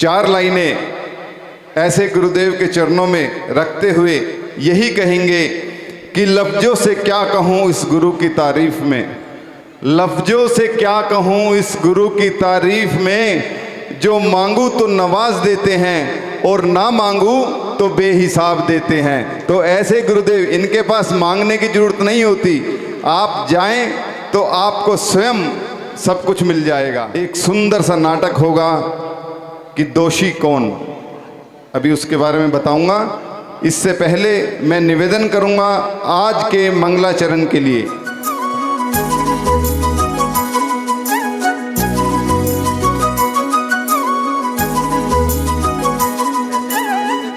4 लाइनें ऐसे गुरुदेव के चरणों में रखते हुए यही कहेंगे कि लफ्जों से क्या कहूँ इस गुरु की तारीफ में, लफ्जों से क्या कहूँ इस गुरु की तारीफ में, जो मांगू तो नवाज देते हैं और ना मांगू तो बेहिसाब देते हैं। तो ऐसे गुरुदेव, इनके पास मांगने की जरूरत नहीं होती, आप जाएं तो आपको स्वयं सब कुछ मिल जाएगा। एक सुंदर सा नाटक होगा कि दोषी कौन, अभी उसके बारे में बताऊंगा। इससे पहले मैं निवेदन करूंगा आज के मंगलाचरण के लिए।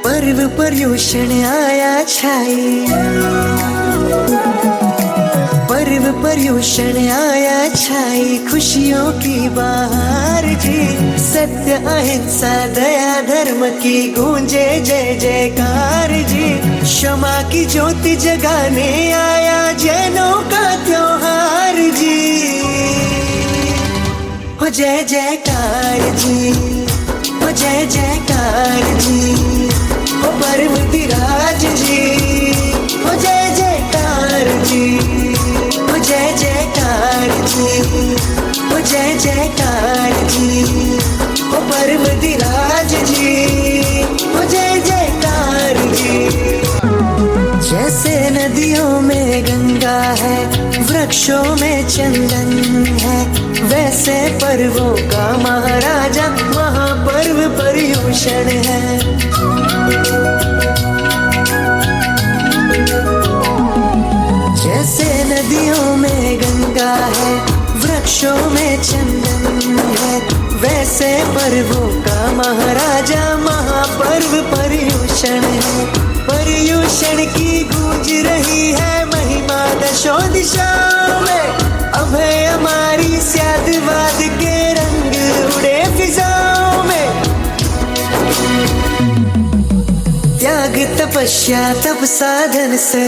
पर्व पर्यूषण आया छाई, पर्व पर्यूषण आया छाई, खुशियों की बहार जी। सत्य अहिंसा दया धर्म की गूंजे जय जयकार जी। क्षमा की ज्योति जगाने आया जैनों का त्योहार जी। हो जय जयकार जी, हो जय जयकार जी, हो पर्वतीराज जी, हो जय जयकार जी, हो जय जयकार जी, हो जय जयकार जी, हो पर्वतीराज जी, हो जय जयकार जी। जैसे नदियों में गंगा है, वृक्षों में चंदन है, वैसे पर्वों का महाराजा महापर्व पर्यूषण है। जैसे नदियों में गंगा है, वृक्षों में चंदन है, वैसे पर्वों का महाराजा महापर्व पर्यूषण है। पर्यूषण की गूंज रही है महिमा दशों दिशाओं में। अभय हमारी स्यादवाद के रंग उड़े फिजाओं में। त्याग तपस्या तप साधन से,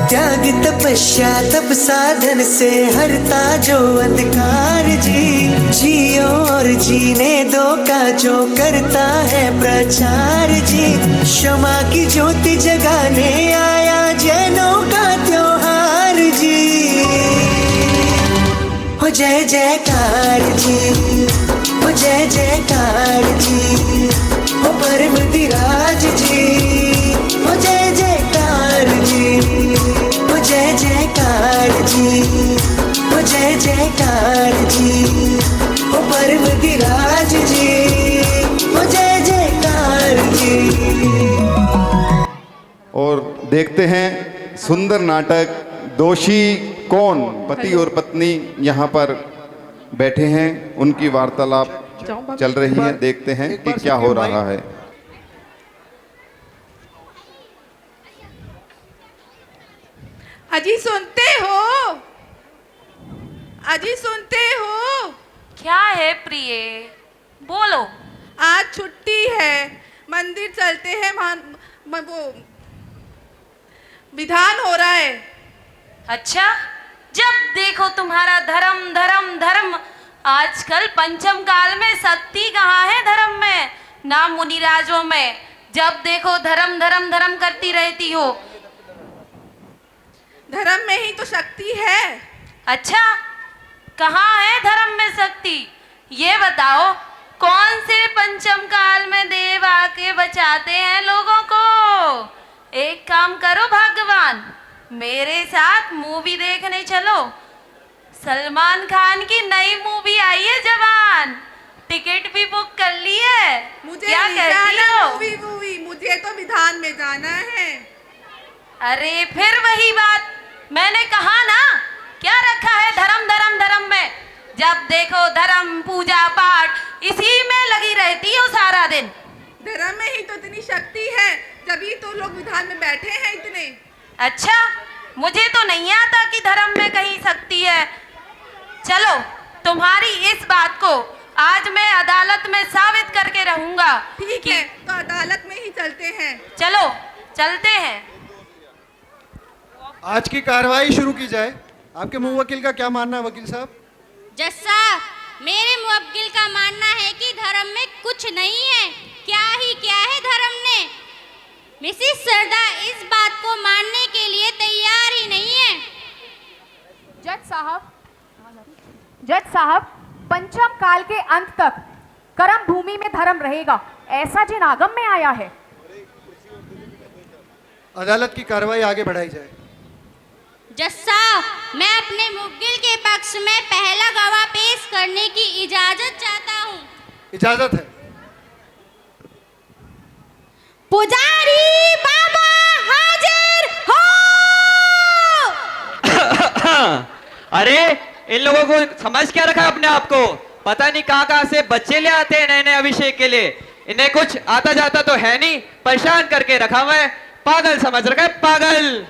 त्याग तपस्या तप साधन से हरता जो अंधकार जी। जियो और जीने दो का जो करता है प्रचार जी। क्षमा की ज्योति जगाने आया जैनों का त्योहार जी। हो जय जयकार जी, हो जय जयकार जी, हो पर्वतीराज जी, हो जय जयकार जी, हो जय जयकार जी, हो जय जयकार जी, हो पर्वतीराज जी, हो जय जयकार जी। और देखते हैं सुंदर नाटक दोषी कौन। पति और पत्नी यहाँ पर बैठे हैं, उनकी वार्तालाप चल रही है। देखते हैं कि क्या हो रहा है। अजी सुनते हो, अजी सुनते हो? क्या है प्रिय, बोलो। आज छुट्टी है, मंदिर चलते हैं, वो विधान हो रहा है। अच्छा, जब देखो तुम्हारा धर्म धर्म धर्म। आजकल पंचम काल में शक्ति कहाँ है धर्म में, ना मुनिराजों में। जब देखो धर्म धर्म धर्म करती रहती हो। धर्म में ही तो शक्ति है। अच्छा, कहाँ है धर्म में शक्ति, ये बताओ। कौन से पंचम काल में देव आके बचाते हैं लोगों को? एक काम करो भगवान, मेरे साथ मूवी देखने चलो। सलमान खान की नई मूवी आई है जवान, टिकट भी बुक कर ली है। मुझे क्या नहीं कहती जाना हो? मूवी, मुझे तो विधान में जाना है। अरे फिर वही बात, मैंने कहा ना, क्या रखा है धर्म धर्म धर्म में। जब देखो धर्म पूजा पाठ इसी में लगी रहती हो सारा दिन। धर्म में ही तो इतनी शक्ति है, तभी तो लोग विधान में बैठे हैं इतने। अच्छा, मुझे तो नहीं आता कि धर्म में कहीं शक्ति है। चलो, तुम्हारी इस बात को आज मैं अदालत में साबित करके रहूंगा। ठीक है, तो अदालत में ही चलते हैं। चलो चलते हैं। आज की कार्रवाई शुरू की जाए। आपके मुवक्किल का क्या मानना है वकील साहब? जज साहब, मेरे मुवक्किल का मानना कुछ नहीं है, क्या है धर्म ने। मिसेस सरदा इस बात को मानने के लिए तैयार ही नहीं है। जज साहब, पंचम काल के अंत तक कर्म भूमि में धर्म रहेगा, ऐसा जिन आगम में आया है। अदालत की कार्रवाई आगे बढ़ाई जाए। जज साहब, मैं अपने मुवक्किल के पक्ष में पहला गवाह पेश करने की इजाजत चाहता हूँ। इजाजत है। पुजारी बाबा हाजिर हो। अरे इन लोगों को समझ क्या रखा है अपने आप को? पता नहीं कहां से बच्चे ले आते हैं नए नए अभिषेक के लिए। इन्हें कुछ आता जाता तो है नहीं, परेशान करके रखा हुआ है। पागल समझ रखा है, पागल।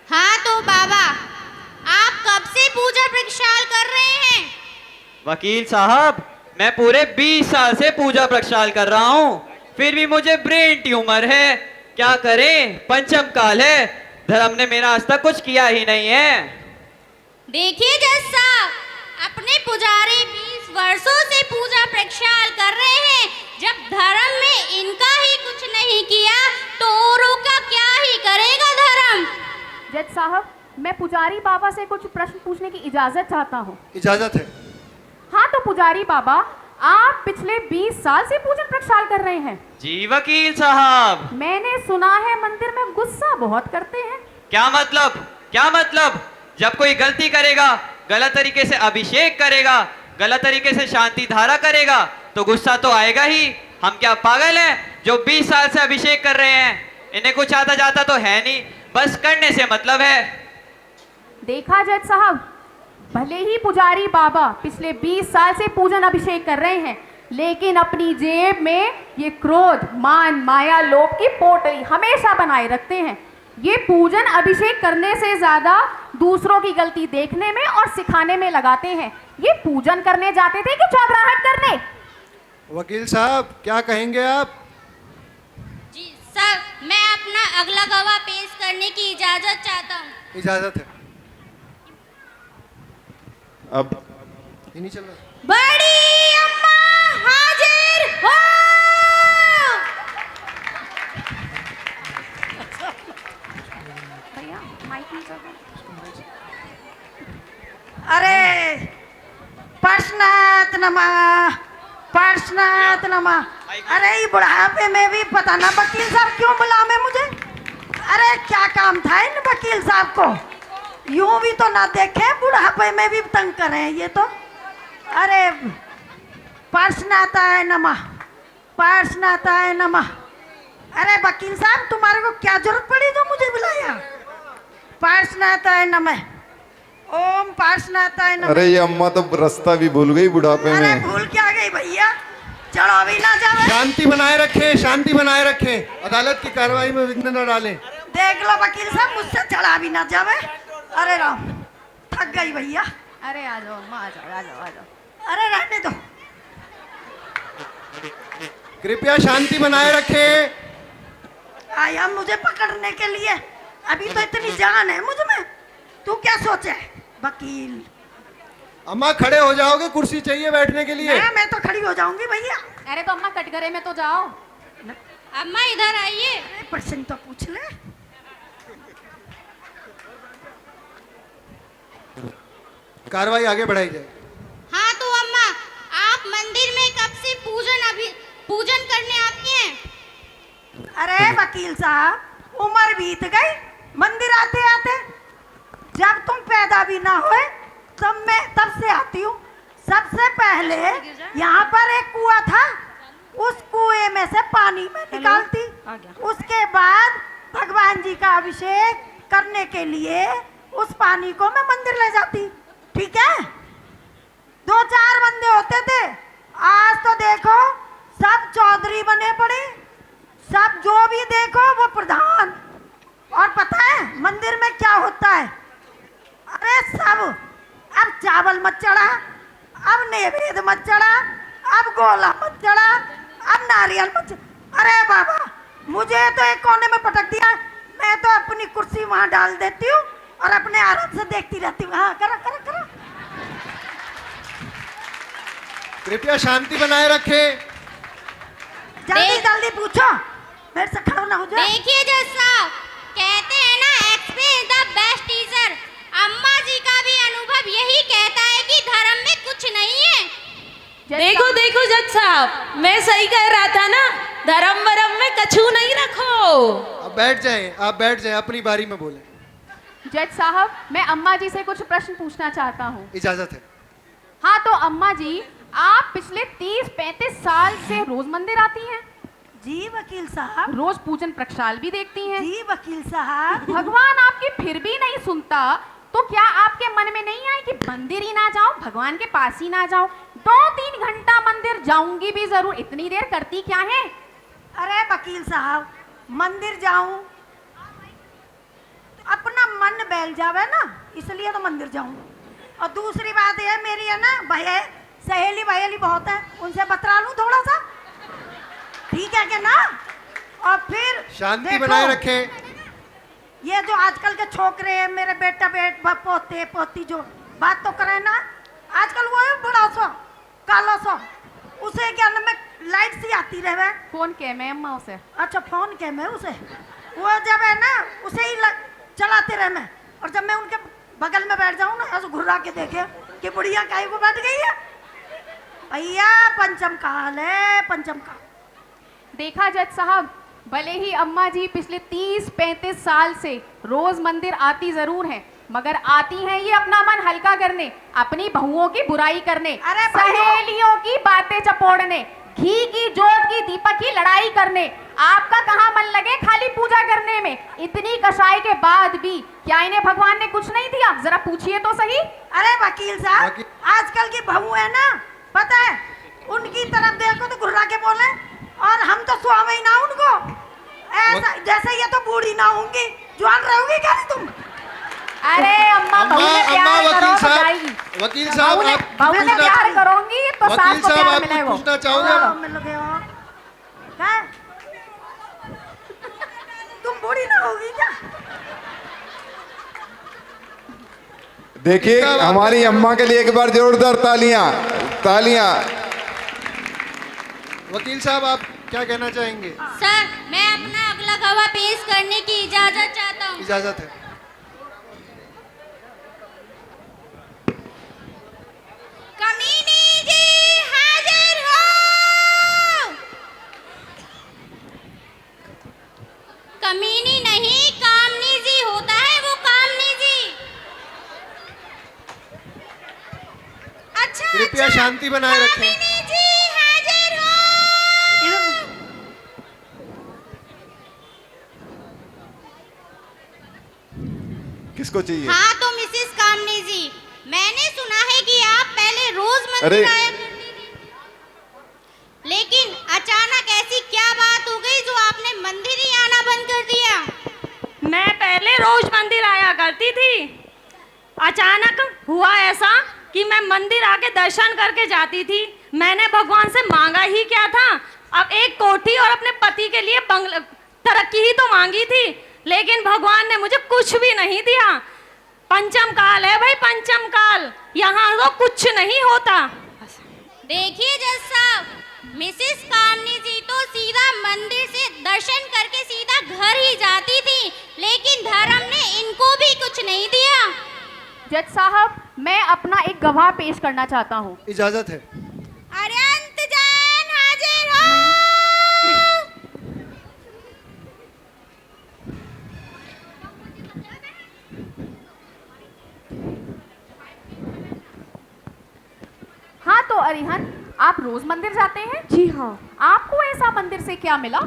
हाँ तो बाबा, आप कब से पूजा प्रक्षाल कर रहे हैं? वकील साहब, मैं पूरे 20 साल से पूजा प्रक्षाल कर रहा हूँ, फिर भी मुझे ब्रेन ट्यूमर है। क्या करें, पंचम काल है, धर्म ने मेरा आज तक कुछ किया ही नहीं है। देखिए जज साहब, अपने पुजारी 20 वर्षों से पूजा प्रक्षाल कर रहे हैं। जब धर्म में इनका ही कुछ नहीं किया तो औरों का क्या ही करेगा धर्म। जज साहब, मैं पुजारी बाबा से कुछ प्रश्न पूछने की इजाजत चाहता हूँ। इजाजत है। हाँ तो पुजारी बाबा, आप पिछले 20 साल से पूजन प्रक्षाल कर रहे हैं। जी वकील साहब। मैंने सुना है मंदिर में गुस्सा बहुत करते हैं। क्या मतलब? क्या मतलब? जब कोई गलती करेगा, गलत तरीके से अभिषेक करेगा, गलत तरीके से शांति धारा करेगा, तो गुस्सा तो आएगा ही। हम क्या पागल हैं जो 20 साल से अभिषेक कर रहे हैं? इन्हें कुछ आता जाता तो है नहीं, बस करने से मतलब है। देखा जज साहब, भले ही पुजारी बाबा पिछले 20 साल से पूजन अभिषेक कर रहे हैं, लेकिन अपनी जेब में ये क्रोध, मान, माया, लोभ की पोटली हमेशा बनाए रखते हैं। ये पूजन अभिषेक करने से ज्यादा दूसरों की गलती देखने में और सिखाने में लगाते हैं। ये पूजन करने जाते थे कि चौधराहट करने? वकील साहब, क्या कहेंगे आप? जी सर, मैं अपना अगला गवाह पेश करने की इजाजत चाहता हूँ। इजाजत है। अब ये नहीं चल रहा। बड़ी अम्मा हाजिर हो। भैया माइक नहीं चल रहा। अरे पार्श्वनाथ नमः, पार्श्वनाथ नमः। अरे ये बुढ़ापे में भी पता ना वकील साहब क्यों बुलावे मुझे। अरे क्या काम था इन वकील साहब को, यूं भी तो ना देखे, बुढ़ापे में भी तंग करें ये तो। अरे पार्श्वनाथाय नमः, पार्श्वनाथाय नमः। अरे वकील साहब, तुम्हारे को क्या जरूरत पड़ी जो मुझे बुलाया? पार्श्वनाथाय नमः, ओम पार्श्वनाथाय नमः। अरे ये अम्मा तो रास्ता भी भूल गई बुढ़ापे अरे में। भूल क्या गई भैया, चढ़ो भी ना जावे। शांति बनाए रखें, शांति बनाए रखें। अदालत की कार्रवाई में विघ्न न डालें। देख लो वकील साहब, मुझसे चढ़ा भी ना जावे। अरे राम, थक गई भैया। अरे आ जाओ अम्मा, आ जाओ आ जाओ आ जाओ। अरे रहने दो। कृपया शांति बनाए रखें। आया मुझे पकड़ने के लिए, अभी तो इतनी जान है मुझ में। तू क्या सोचे वकील? अम्मा खड़े हो जाओगे, कुर्सी चाहिए बैठने के लिए। मैं तो खड़ी हो जाऊंगी भैया। अरे तो अम्मा कटघरे में तो जाओ। अम्मा इधर आइए। अरे प्रश्न तो पूछ ले। कार्रवाई आगे बढ़ाई जाए। हाँ तो अम्मा, आप मंदिर में कब से पूजन करने आती हैं? अरे वकील साहब, उम्र बीत गई मंदिर आते आते। जब तुम पैदा भी ना हुए तब से आती हूँ। सबसे पहले यहाँ पर एक कुआं था, उस कुएं में से पानी में निकालती। उसके बाद भगवान जी का अभिषेक करने के लिए उस पानी को मैं मंदिर ले जाती। ठीक है, 2-4 बंदे होते थे, आज तो देखो सब चौधरी बने पड़े, सब जो भी देखो वो प्रधान। और पता है मंदिर में क्या होता है? अरे सब अब चावल मत चढ़ा, अब नैवेद्य मत चढ़ा, अब गोला मत चढ़ा, अब नारियल मत चढ़ा। अरे बाबा, मुझे तो एक कोने में पटक दिया। मैं तो अपनी कुर्सी वहां डाल देती हूँ और अपने आराम से देखती रहती हूँ। हाँ, करो करो करो। कृपया शांति बनाए रखे। जल्दी जल्दी पूछो, मेरे से खड़ा ना हो जाए। देखिए जज साहब, कहते हैं ना एक्सपीरियंस द बेस्ट टीचर। अम्मा जी का भी अनुभव यही कहता है कि धर्म में कुछ नहीं है। देखो देखो जज साहब, मैं सही कह रहा था ना, धर्म वरम में कछू नहीं रखो। अब बैठ जाएं, आप बैठ जाएं, अपनी बारी में बोलें। जज साहब, मैं अम्मा जी से कुछ प्रश्न पूछना चाहता हूँ। इजाजत है। हाँ, तो अम्मा जी, आप पिछले 30-35 साल से रोज मंदिर आती हैं? जी वकील साहब। रोज पूजन प्रक्षाल भी देखती हैं? जी वकील साहब। भगवान आपकी फिर भी नहीं सुनता, तो क्या आपके मन में नहीं आए कि मंदिर ही ना जाओ, भगवान के पास ही ना जाओ? 2-3 घंटा मंदिर जाऊंगी भी जरूर, इतनी देर करती क्या है? अरे वकील साहब, मंदिर जाऊं तो अपना मन बैल जावे ना, इसलिए तो मंदिर जाऊं। और दूसरी बात यह मेरी है ना, भैया सहेली वहेली बहुत है, उनसे बतरा लूं थोड़ा सा, ठीक है क्या ना? और फिर शांति देखो, बनाए रखे। ये जो आजकल के छोकरे हैं, मेरे बेटा पोते पोती जो बात तो करे ना, आजकल वो है बड़ा सा काला सा, उसे क्या ना में लाइट सी आती रहे। फोन के मैं अम्मा उसे? अच्छा, फोन के मैं उसे, वो जब है ना उसे ही चलाते रहे मैं। और जब मैं उनके बगल में बैठ जाऊं ना, ऐसे घुरा के देखे कि बुढ़िया काहे को बैठ गई है। भैया पंचम काल है, पंचम काल। देखा जज साहब, भले ही अम्मा जी पिछले 30-35 साल से रोज मंदिर आती जरूर हैं, मगर आती हैं ये अपना मन हल्का करने, अपनी बहुओं की बुराई करने, अरे सहेलियों की बातें चपोड़ने, घी की जोत की दीपक की लड़ाई करने। आपका कहाँ मन लगे खाली पूजा करने में? इतनी कसाई के बाद भी क्या इन्हें भगवान ने कुछ नहीं दिया? जरा पूछिए तो सही। अरे वकील साहब, आजकल की बहू है ना, पता है, उनकी तरफ देखो तो घुर्रा के बोले, और हम तो सुहावे ही ना उनको। ऐसा जैसे ये तो बूढ़ी ना होंगी, जवान रहोगी क्या नहीं तुम? अरे अम्मा, बहू ने प्यार करो तो जाएगी। वकील साहब, आप बहू ने प्यार करोगी तो सास वकील को साहब, प्यार आप मिलेगा। पूछना चाहोगे? हाँ, मिल गए हो। क्या? तुम बूढ़ी ना होगी क्या? देखिए, हमारी अम्मा के लिए एक बार जोरदार तालियां, तालियां। वकील साहब, आप क्या कहना चाहेंगे? सर, मैं अपना अगला गवाह पेश करने की इजाजत चाहता हूँ। इजाजत है। कमीनी जी हाजिर हो। कमीनी नहीं, कामनी जी होता है वो, कामनी जी। अच्छा, कृपया शांति बनाए रखें। कामिनी जी हाजिर हो। किसको चाहिए? हाँ, तो मिसेस कामनी जी, मैंने सुना है कि आप पहले रोज मंदिर अरे! आया करती थी, लेकिन अचानक ऐसी क्या बात हो गई जो आपने मंदिर ही आना बंद कर दिया? मैं पहले रोज मंदिर आया करती थी, अचानक हुआ ऐसा कि मैं मंदिर आके दर्शन करके जाती थी। मैंने भगवान से मांगा ही क्या था, अब एक कोठी और अपने पति के लिए तरक्की ही तो मांगी थी, लेकिन भगवान ने मुझे कुछ भी नहीं दिया। पंचम काल है भाई, पंचम काल, यहाँ तो कुछ नहीं होता। देखिए जज साहब, मिसेस कामनी जी तो सीधा मंदिर से दर्शन करके सीधा घर ही जाती थी, लेकिन धर्म ने इनको भी कुछ नहीं दिया। जज साहब, मैं अपना एक गवाह पेश करना चाहता हूँ। इजाजत है। अरंत जैन हाजिर हो। हाँ, तो अरिहंत, आप रोज मंदिर जाते हैं? जी हाँ। आपको ऐसा मंदिर से क्या मिला?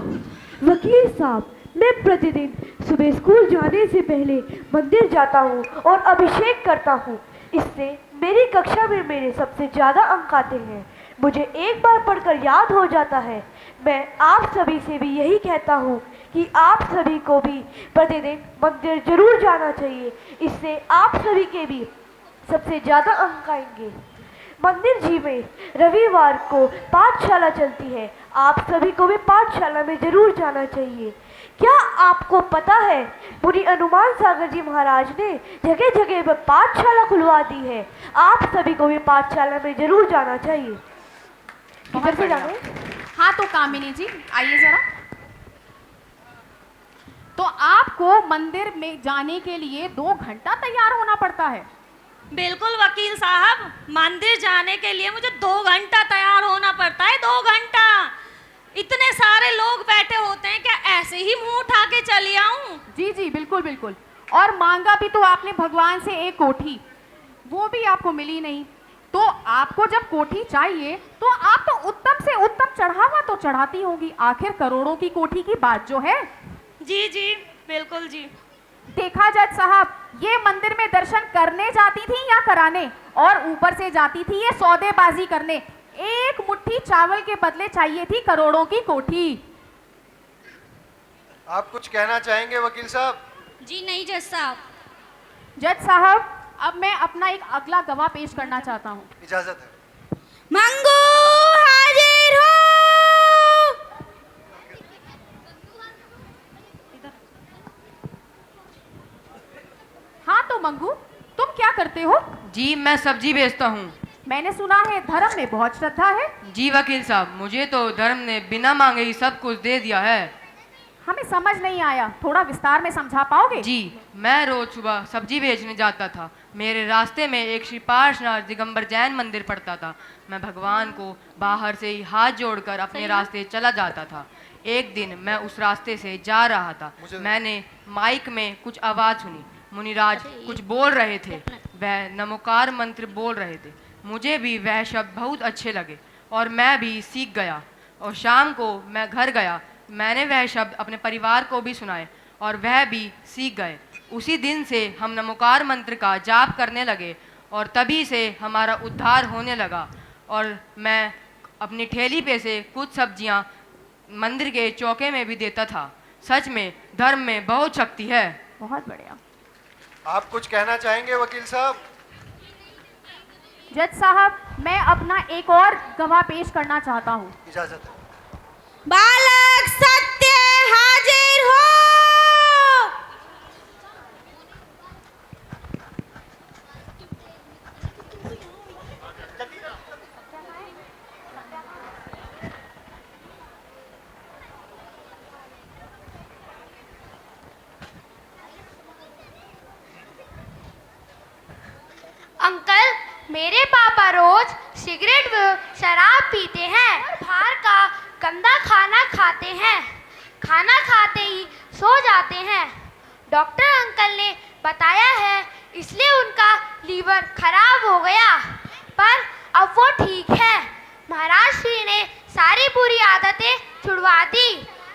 वकील साहब, मैं प्रतिदिन सुबह स्कूल जाने से पहले मंदिर जाता हूँ और अभिषेक करता हूँ। इससे मेरी कक्षा में मेरे सबसे ज़्यादा अंक आते हैं। मुझे एक बार पढ़कर याद हो जाता है। मैं आप सभी से भी यही कहता हूँ कि आप सभी को भी प्रतिदिन मंदिर जरूर जाना चाहिए। इससे आप सभी के भी सबसे ज़्यादा अंक आएंगे। मंदिर जी में रविवार को पाठशाला चलती है। आप सभी को भी पाठशाला में जरूर जाना चाहिए। क्या आपको पता है मुनि हनुमान सागर जी महाराज ने जगह जगह पर पाठशाला खुलवा दी है। आप सभी को भी पाठशाला में जरूर जाना चाहिए। किधर से जाने? हाँ तो कामिनी जी आइए जरा। तो आपको मंदिर में जाने के लिए 2 घंटा तैयार होना पड़ता है। बिल्कुल वकील साहब, मंदिर जाने के लिए मुझे 2 घंटा तैयार होना पड़ता है। 2 घंटा। इतने सारे लोग बैठे होते हैं, क्या ऐसे ही मुंह उठा के चली आऊं? जी जी बिल्कुल बिल्कुल। और मांगा भी तो आपने भगवान से एक कोठी, वो भी आपको मिली नहीं। तो आपको जब कोठी चाहिए तो आप तो उत्तम से उत्तम चढ़ावा तो चढ़ाती होंगी। आखिर करोड़ों की कोठी की बात जो है। जी जी बिल्कुल जी। देखा जज साहब, ये मंदिर में दर्शन करने जाती थी या कराने? और ऊपर से जाती थी ये सौदेबाजी करने। एक मुट्ठी चावल के बदले चाहिए थी करोड़ों की कोठी। आप कुछ कहना चाहेंगे वकील साहब? जी नहीं जज साहब। जज साहब, अब मैं अपना एक अगला गवाह पेश करना चाहता हूँ। इजाजत है। मंगू हाजिर हो। हाँ तो मंगू, तुम क्या करते हो? जी मैं सब्जी बेचता हूँ। मैंने सुना है धर्म में बहुत श्रद्धा है। जी वकील साहब, मुझे तो धर्म ने बिना मांगे ही सब कुछ दे दिया है। हमें समझ नहीं आया, थोड़ा विस्तार में समझा पाओगे? जी, मैं रोज सुबह सब्जी बेचने जाता था। मेरे रास्ते में एक श्री पार्श्वनाथ दिगंबर जैन मंदिर पड़ता था। मैं भगवान को बाहर से ही हाथ जोड़कर अपने रास्ते चला जाता था। एक दिन मैं उस रास्ते से जा रहा था। मैंने माइक में कुछ आवाज़ सुनी। मुनिराज कुछ बोल रहे थे। वह नमोकार मंत्र बोल रहे थे। मुझे भी वह शब्द बहुत अच्छे लगे और मैं भी सीख गया। और शाम को मैं घर गया, मैंने वह शब्द अपने परिवार को भी सुनाए और वह भी सीख गए। उसी दिन से हम नमोकार मंत्र का जाप करने लगे और तभी से हमारा उद्धार होने लगा। और मैं अपनी ठेली पे से कुछ सब्जियां मंदिर के चौके में भी देता था। सच में धर्म में बहुत शक्ति है। बहुत बढ़िया। आप कुछ कहना चाहेंगे वकील साहब? जज साहब, मैं अपना एक और गवाह पेश करना चाहता हूँ। इजाजत है। बालक सत्य हाजिर हो। अंकल, मेरे पापा रोज सिगरेट व शराब पीते हैं और बाहर का गंदा खाना खाते हैं। खाना खाते ही सो जाते हैं। डॉक्टर अंकल ने बताया है इसलिए उनका लीवर खराब हो गया, पर अब वो ठीक है। महाराज श्री ने सारी बुरी आदतें छुड़वा दी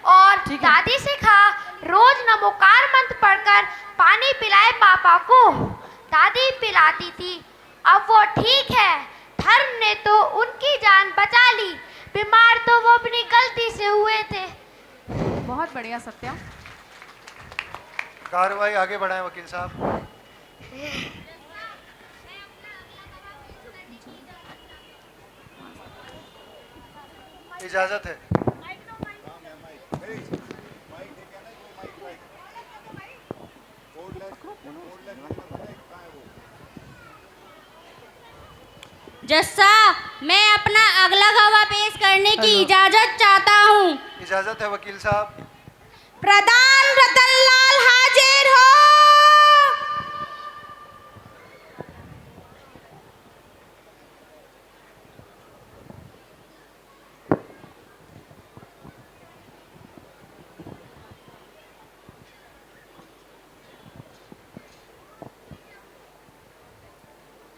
और दादी से कहा रोज नमोकार मंत्र पढ़कर पानी पिलाए पापा को। दादी पिलाती थी, अब वो ठीक है। धर्म ने तो उनकी जान बचा ली, बीमार तो वो अपनी गलती से हुए थे। बहुत बढ़िया सत्या। कार्रवाई आगे बढ़ाएं वकील साहब। इजाजत है। जस्सा, मैं अपना अगला गवाह पेश करने की इजाजत चाहता हूँ। इजाजत है वकील साहब। प्रधान रतनलाल हाजिर हो।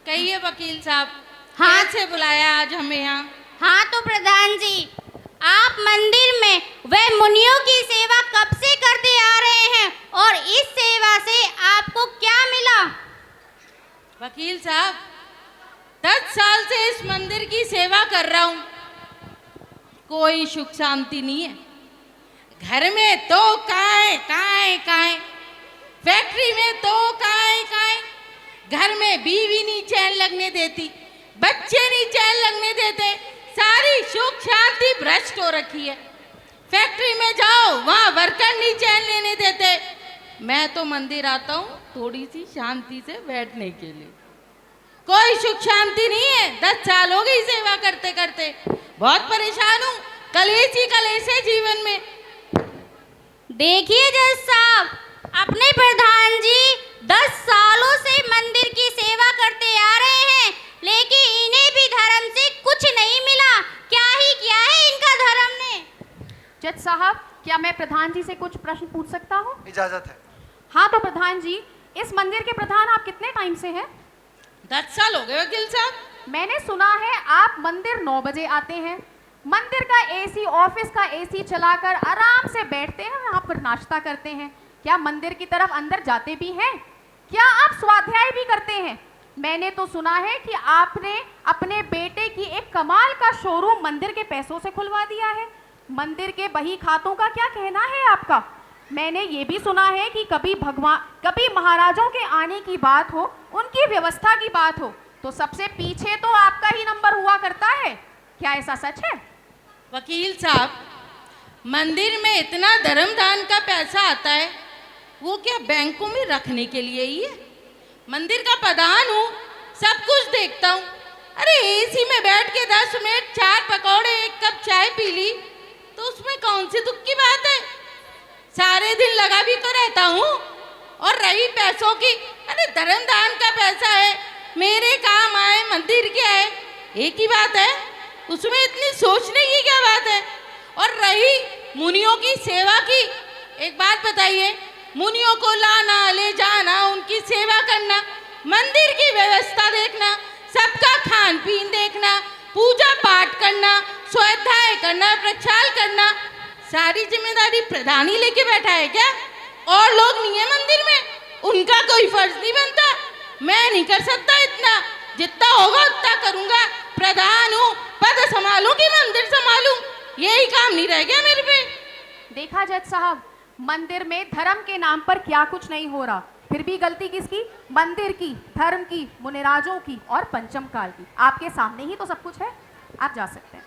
कहिए वकील साहब, हाथ से बुलाया आज हमें यहाँ? हाँ तो प्रधान जी, आप मंदिर में वे मुनियों की सेवा कब से करते आ रहे हैं और इस सेवा से आपको क्या मिला? वकील साहब, 10 साल से इस मंदिर की सेवा कर रहा हूँ, कोई सुख शांति नहीं है। घर में तो काएं काएं काएं, फैक्ट्री में तो काएं काएं, घर में बीवी नहीं चैन लगने देती, बच्चे नहीं चैन लगने देते, सारी सुख शांति भ्रष्ट हो रखी है। फैक्ट्री में जाओ, वहाँ वर्कर नहीं चैन लेने देते। मैं तो मंदिर आता हूँ थोड़ी सी शांति से बैठने के लिए, कोई सुख शांति नहीं है। 10 साल हो गई सेवा करते करते, बहुत परेशान हूँ, कलेश ही कलेश है जीवन में। देखिए जज साहब, अपने प्रधान जी 10 सालों से मंदिर की सेवा करते आ रहे हैं, लेकिन इन्हें भी धर्म से कुछ नहीं मिला। क्या ही किया है इनका धर्म ने। जज साहब, क्या मैं प्रधान जी से कुछ प्रश्न पूछ सकता हूँ? इजाजत है। हाँ तो प्रधान जी, इस मंदिर के प्रधान आप कितने टाइम से हैं? 10 साल हो गए वकील साहब। मैंने सुना है आप मंदिर 9 बजे आते हैं, मंदिर का एसी, ऑफिस का एसी चलाकर आराम से बैठते हैं, वहाँ पर नाश्ता करते हैं। क्या मंदिर की तरफ अंदर जाते भी हैं? क्या आप स्वाध्याय भी करते हैं? मैंने तो सुना है कि आपने अपने बेटे की एक कमाल का शोरूम मंदिर के पैसों से खुलवा दिया है। मंदिर के बही खातों का क्या कहना है आपका? मैंने ये भी सुना है कि कभी महाराजों के आने की बात हो, उनकी व्यवस्था की बात हो, तो सबसे पीछे तो आपका ही नंबर हुआ करता है। क्या ऐसा सच है? वकील साहब, मंदिर में इतना धर्मदान का पैसा आता है, वो क्या बैंकों में रखने के लिए ही है? मंदिर का प्रधान हूँ, सब कुछ देखता हूँ। अरे एसी में बैठ के 10 मिनट 4 पकौड़े 1 कप चाय पी ली, तो उसमें कौन सी दुख की बात है? सारे दिन लगा भी तो रहता हूँ। और रही पैसों की, अरे धर्मदान का पैसा है, मेरे काम आए, मंदिर के आए, एक ही बात है, उसमें इतनी सोचने की क्या बात है? और रही मुनियों की सेवा की, एक बात बताइए, मुनियों को लाना ले जाना, उनकी सेवा करना, मंदिर की व्यवस्था देखना, सबका खान पीन देखना, पूजा पाठ करना, स्वाध्याय करना, प्रक्षाल करना, सारी जिम्मेदारी प्रधान ही लेके बैठा है क्या? और लोग नहीं है मंदिर में, उनका कोई फर्ज नहीं बनता? मैं नहीं कर सकता इतना, जितना होगा उतना करूंगा। प्रधान हूँ, पद संभालूं कि मंदिर संभालूं, यही काम नहीं रह गया मेरे पे। देखा जज साहब, मंदिर में धर्म के नाम पर क्या कुछ नहीं हो रहा, फिर भी गलती किसकी? मंदिर की, धर्म की, मुनिराजों की और पंचम काल की। आपके सामने ही तो सब कुछ है, आप जा सकते हैं।